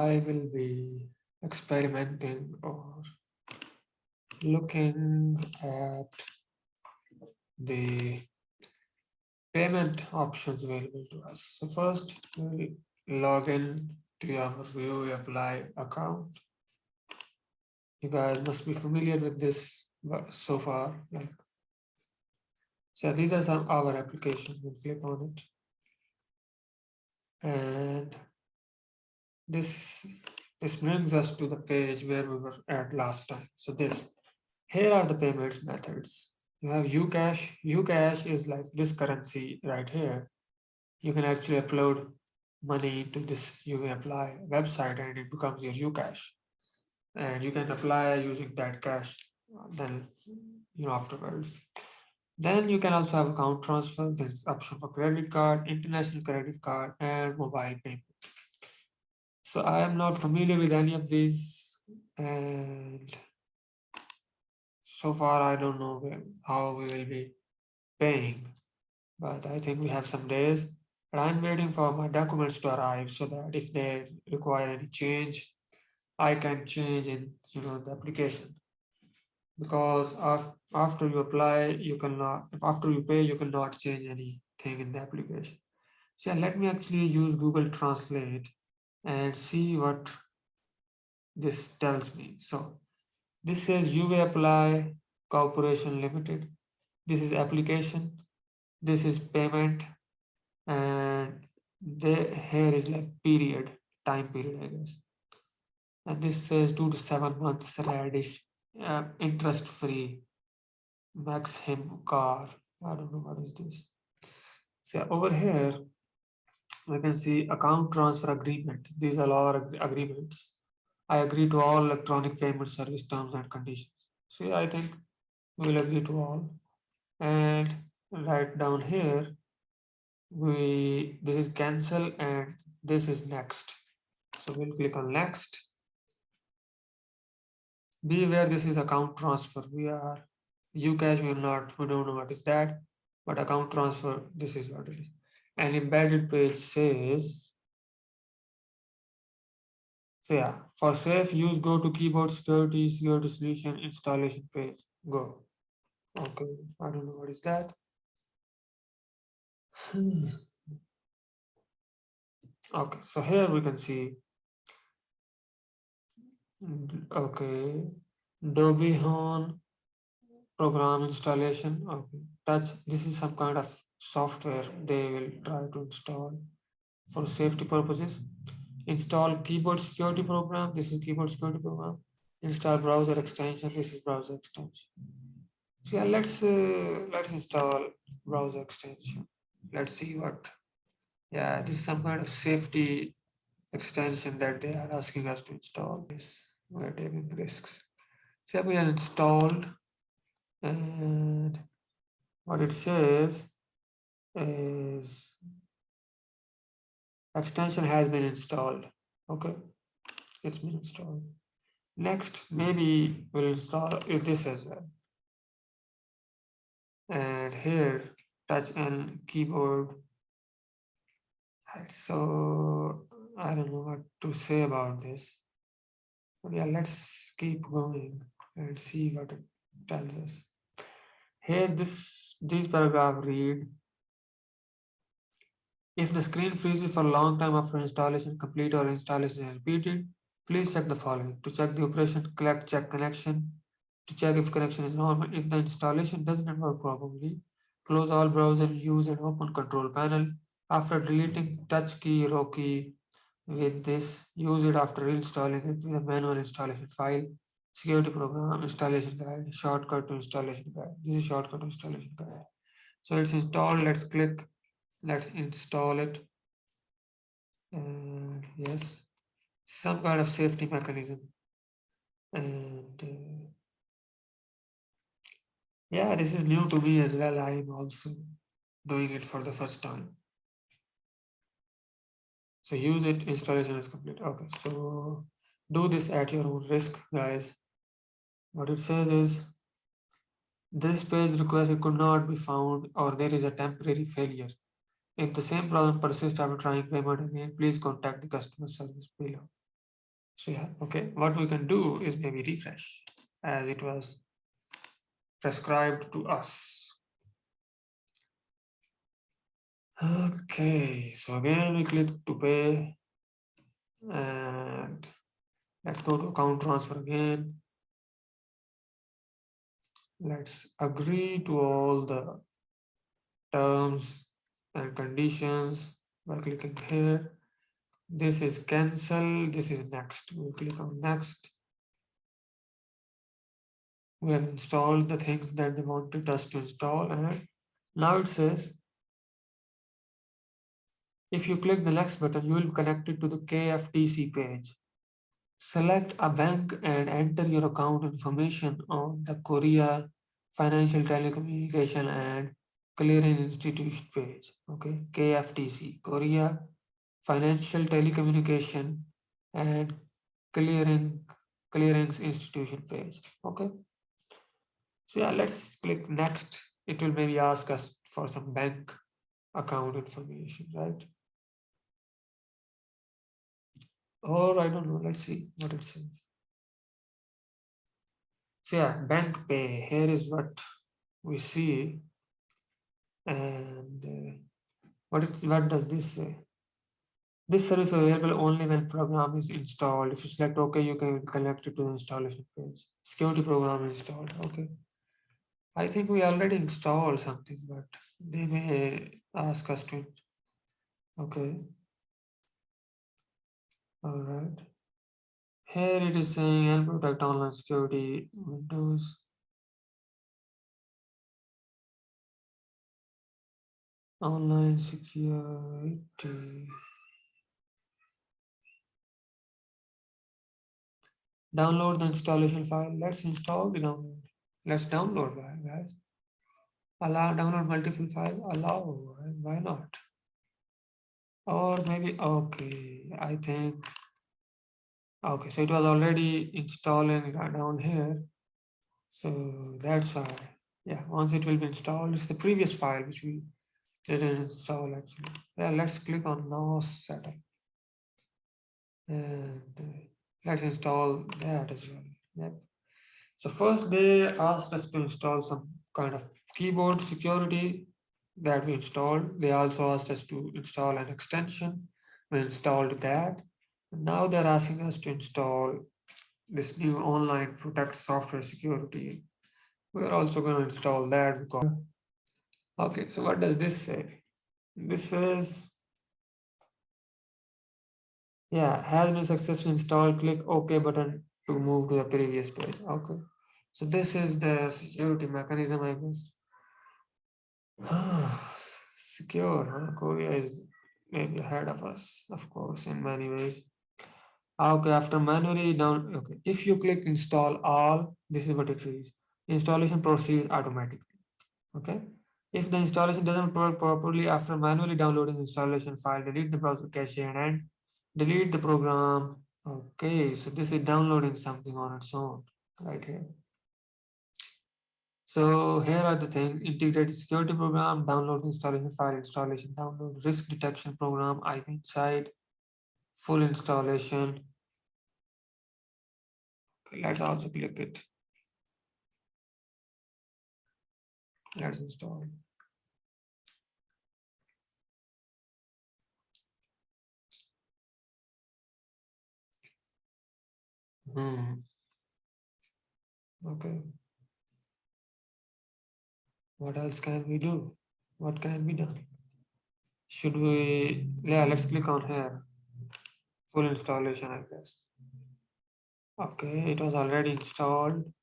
I will be experimenting or looking at the payment options available to us. So first, we'll log in to your View Apply account. You guys must be familiar with this so far. So these are some our applications. We'll click on it, and this brings us to the page where we were at last time. So here are the payments methods. You have Ucash. Ucash is like this currency right here. You can actually upload money to this Apply website and it becomes your Ucash. And you can apply using that cash then afterwards. Then you can also have account transfer. There's option for credit card, international credit card, and mobile payment. So I am not familiar with any of these, and so far I don't know how we will be paying, but I think we have some days. But I'm waiting for my documents to arrive so that if they require any change, I can change in the application. Because after you apply, you cannot. After you pay, you cannot change anything in the application. So let me actually use Google Translate and see what this tells me. So this says UV Apply Corporation Limited. This is application. This is payment, and here is like time period, I guess. And this says 2 to 7 months radish, interest free, max him car. I don't know what is this. So over here, we can see account transfer agreement. These are all agreements. I agree to all electronic payment service terms and conditions. So yeah, I think we'll agree to all. And right down here, this is cancel and this is next. So we'll click on next. Be aware this is account transfer. Ucash we don't know what is that, but account transfer, this is what it is. An embedded page says, so yeah, for safe use, go to keyboard security solution installation page. Go. Okay, I don't know what is that. Okay, so here we can see, okay, Adobe Home program installation. Okay, this is some kind of software they will try to install for safety purposes. Install keyboard security program. This is keyboard security program. Install browser extension. This is browser extension. So yeah, let's install browser extension. Let's see what. Yeah, this is some kind of safety extension that they are asking us to install. This we're taking risks. So we have installed, and what it says is extension has been installed. Okay, it's been installed. Next, maybe we'll install this as well. And here, touch and keyboard. So I don't know what to say about this. But yeah, let's keep going and see what it tells us. Here, this paragraph read, if the screen freezes for a long time after installation complete or installation is repeated, please check the following. To check the operation, check connection. To check if connection is normal. If the installation doesn't work properly, close all browser views and open control panel. After deleting touch key, row key with this, use it after reinstalling it with a manual installation file. Security program, installation guide, shortcut to installation guide. This is shortcut to installation guide. So it's installed. Let's click. Let's install it. And yes, some kind of safety mechanism. And yeah, this is new to me as well. I am also doing it for the first time. So use it, installation is complete. Okay, so do this at your own risk, guys. What it says is, this page request could not be found or there is a temporary failure. If the same problem persists after trying payment again, please contact the customer service below. So yeah, okay, what we can do is maybe refresh as it was prescribed to us. Okay, so again we click to pay and let's go to account transfer again. Let's agree to all the terms and conditions by clicking here. This is cancel, this is next. We click on next. We have installed the things that they wanted us to install, and now it says if you click the next button, you will be connected to the KFTC page. Select a bank and enter your account information on the Korea Financial Telecommunication and Clearing Institution page. Okay, KFTC, Korea Financial Telecommunication and Clearings Institution page. Okay, so yeah, let's click next. It will maybe ask us for some bank account information, right? Or I don't know. Let's see what it says. So yeah, bank pay. Here is what we see, and what does this say? This service is available only when program is installed. If you select OK, you can connect it to the installation page. Security program installed. Okay. I think we already installed something, but they may ask us to. Okay. All right. Here it is saying and protect online security Windows. Online security. Download the installation file. Let's install the download. Let's download file, guys. Allow download multiple file. Allow. Why not? Or maybe okay. I think okay. So it was already installing right down here. So that's why. Yeah. Once it will be installed, it's the previous file which we didn't install actually. Yeah. Let's click on now setup and let's install that as well. Yep. So first they asked us to install some kind of keyboard security that we installed. They also asked us to install an extension. We installed that. Now they're asking us to install this new online protect software security. We're also going to install that because okay, so what does this say? This says yeah, has been successfully installed. Click OK button to move to the previous page. Okay. So this is the security mechanism, I guess. Secure, huh? Korea is maybe ahead of us, of course, in many ways. Okay, after manually down, okay. If you click install all, this is what it reads. Installation proceeds automatically. Okay. If the installation doesn't work properly after manually downloading installation file, delete the browser cache and delete the program. Okay, so this is downloading something on its own, right here. So here are the things: integrated security program, download installation file, installation download, risk detection program, IP inside, full installation. Okay, let's also click it. Let's install. Okay. What else can we do? What can be done? Should we? Yeah, let's click on here. Full installation, I guess. Okay, it was already installed.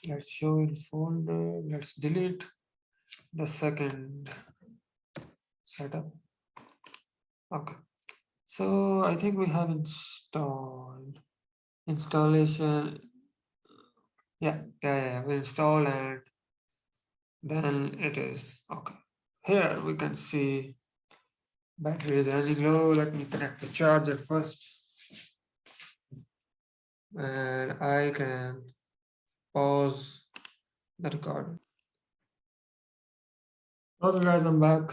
Let's show in folder. Let's delete the second setup. Okay. So I think we have installed installation. Yeah. We install and then it is okay. Here we can see battery is running low. Let me connect the charger first. And I can pause the recording. Okay guys, I'm back.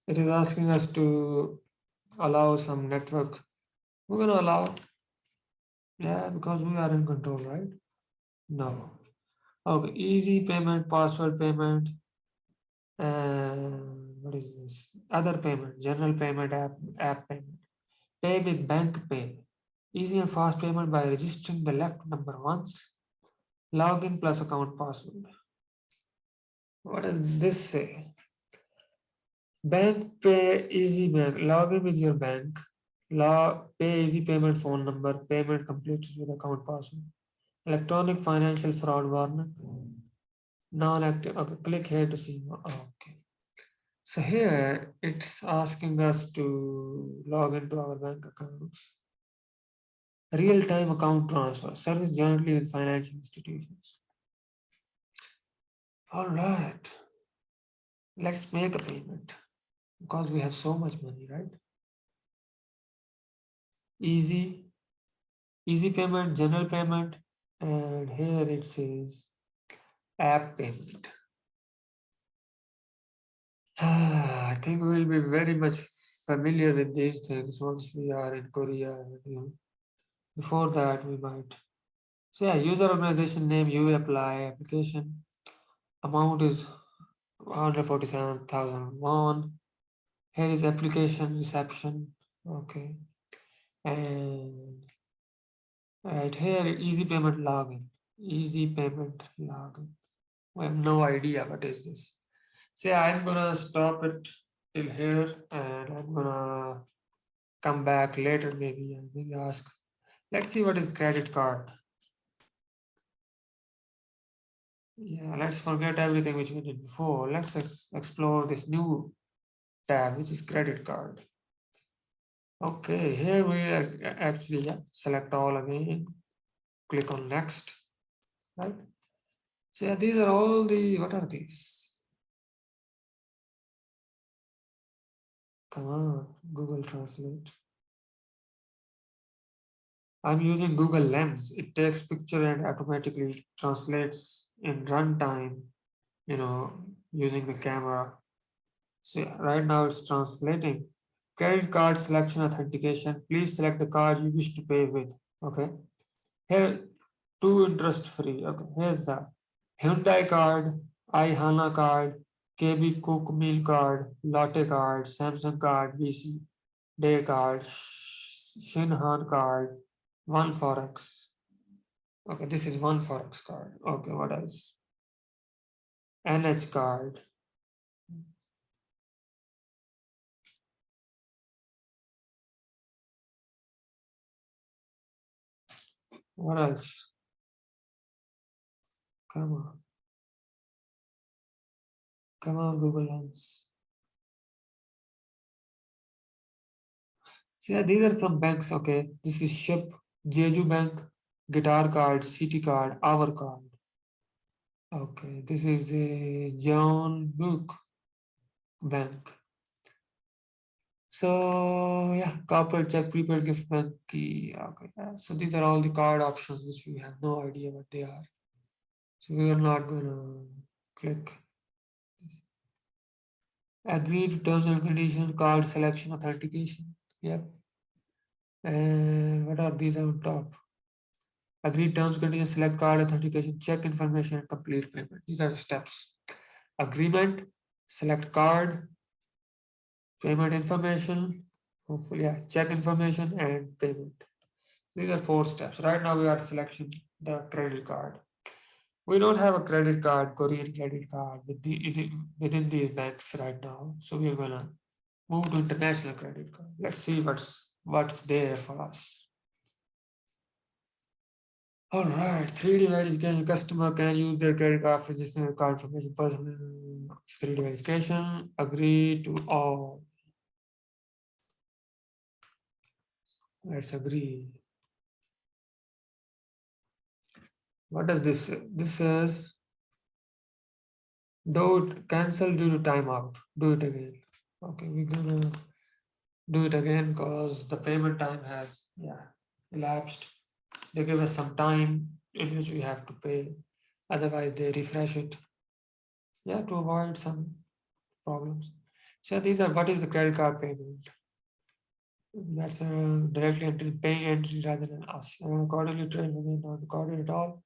It is asking us to allow some network. We're gonna allow. Yeah, because we are in control, right? No. Okay, easy payment, password payment, what is this? Other payment, general payment, app payment. Pay with bank pay. Easy and fast payment by registering the left number once. Login plus account password. What does this say? Bank pay easy bank. Log in with your bank. Pay easy payment phone number. Payment completed with account password. Electronic financial fraud warning. Non-active. Okay, click here to see more. Okay. So here it's asking us to log into our bank accounts. Real-time account transfer. Service jointly with financial institutions. All right. Let's make a payment because we have so much money, right? Easy, easy payment, general payment, and here it says app payment. I think we will be very much familiar with these things once we are in Korea. Before that, we might. So yeah, user organization name, you will apply application. Amount is 147,000 won. Here is application reception. Okay. And right here, easy payment login. Easy payment login. I have no idea what is this. So yeah, I'm gonna stop it till here and I'm gonna come back later maybe and maybe ask. Let's see what is credit card. Yeah, let's forget everything which we did before. Let's explore this new tab, which is credit card. Okay, here we actually select all again, click on next, right? So yeah, these are all the, what are these? Come on, Google Translate. I'm using Google Lens. It takes picture and automatically translates in runtime, using the camera. So yeah, right now it's translating. Credit card selection authentication. Please select the card you wish to pay with. Okay. Here, two interest free. Okay. Here's the Hyundai card, iHana card, KB Cook Meal card, Lotte card, Samsung card, BC Day card, Shinhan card, One Forex. Okay, this is One Forex card. Okay, what else? NH card. What else? Come on. Come on, Google Lens. So yeah, these are some banks. Okay, this is SHIP, Jeju Bank, Guitar Card, City Card, Our Card. Okay, this is a John Book Bank. So yeah, corporate check, prepaid gift bank key. Okay, yeah. So these are all the card options which we have no idea what they are. So we are not gonna click this. Agreed terms and conditions, card selection, authentication. Yep. And what are these on top? Agreed terms, conditions, select card, authentication, check information, and complete payment. These are the steps. Agreement, select card, payment information, hopefully, yeah, check information, and payment. These are four steps. Right now, we are selecting the credit card. We don't have a credit card, Korean credit card within these banks right now. So we're gonna move to international credit card. Let's see what's there for us. All right, 3D verification. Customer can use their credit card for registering card information. Personal 3D verification. Agree to all. Let's agree. What does this say? This says, don't cancel due to timeout. Do it again. Okay, we're gonna do it again because the payment time has elapsed. They give us some time in which we have to pay. Otherwise, they refresh it. Yeah, to avoid some problems. So these are what is the credit card payment? That's directly entering paying entry rather than us. And accordingly, trade remain not recorded at all.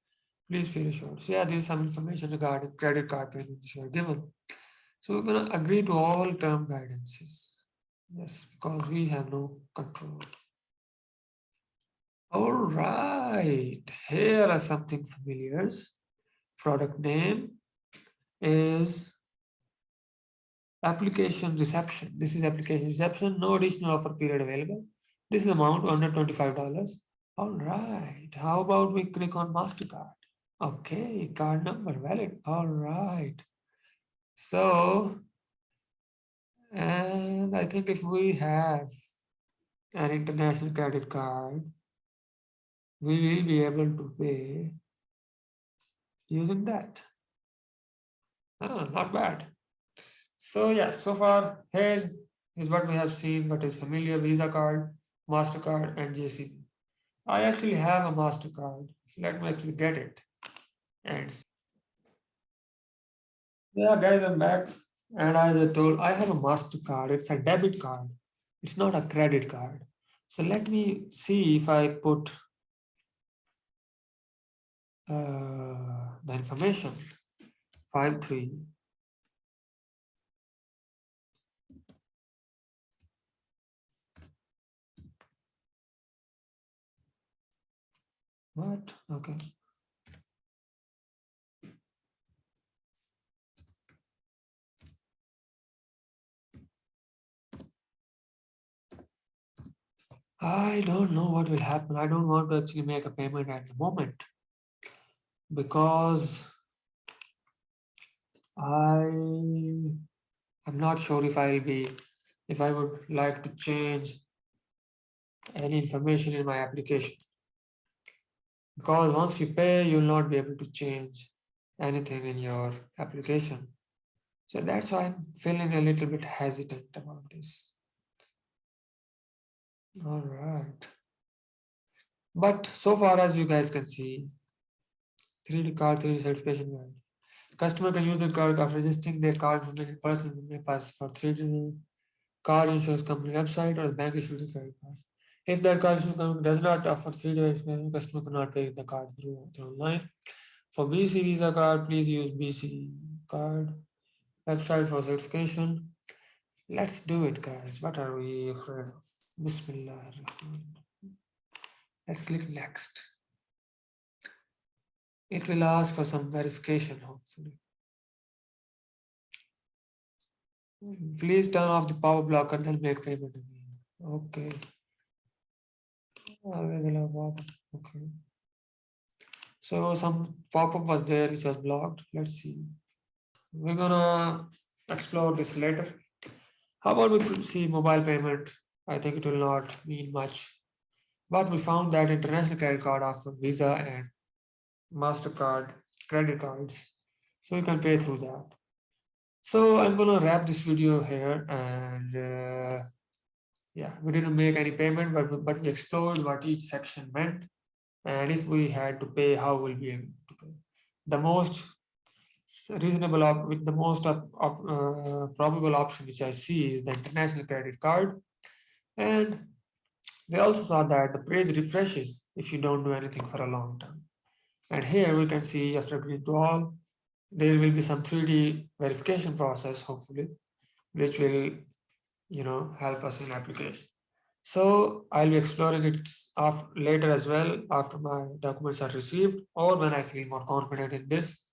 Please feel assured. So yeah, this is some information regarding credit card payments you are given. So we're gonna agree to all term guidances. Yes, because we have no control. All right, here are something familiars. Product name is application reception. This is application reception, no additional offer period available. This is amount $125. All right, how about we click on MasterCard? Okay, card number valid. All right. So, and I think if we have an international credit card, we will be able to pay using that. Not bad. So yeah, so far here is what we have seen, what is familiar: Visa card, MasterCard, and JCB. I actually have a MasterCard. Let me actually get it. And yeah, guys, I'm back. And as I told, I have a MasterCard. It's a debit card. It's not a credit card. So let me see if I put the information 53. What? Okay. I don't know what will happen. I don't want to actually make a payment at the moment because I'm not sure if I would like to change any information in my application. Because once you pay, you'll not be able to change anything in your application. So that's why I'm feeling a little bit hesitant about this. All right. But so far as you guys can see, 3D card, 3D certification guide. Customer can use the card after registering their card information person may pass for 3D card insurance company website or the bank issues a credit card. If that card insurance company does not offer 3D verification, customer cannot pay the card through online. For BC Visa card, please use BC card website for certification. Let's do it, guys. What are we afraid of? Bismillah. Let's click next. It will ask for some verification, hopefully. Please turn off the power blocker, then make payment again. Okay. Always allow pop-up. Okay. So some pop-up was there which was blocked. Let's see. We're gonna explore this later. How about we could see mobile payment? I think it will not mean much. But we found that international credit card offer Visa and MasterCard credit cards. So you can pay through that. So I'm gonna wrap this video here and yeah, we didn't make any payment, but we explored what each section meant. And if we had to pay, how will we able to pay? The most reasonable with the most probable option which I see is the international credit card. And they also saw that the page refreshes if you don't do anything for a long time. And here we can see after agreeing to all, there will be some 3D verification process, hopefully, which will, help us in application. So I'll be exploring it later as well after my documents are received or when I feel more confident in this.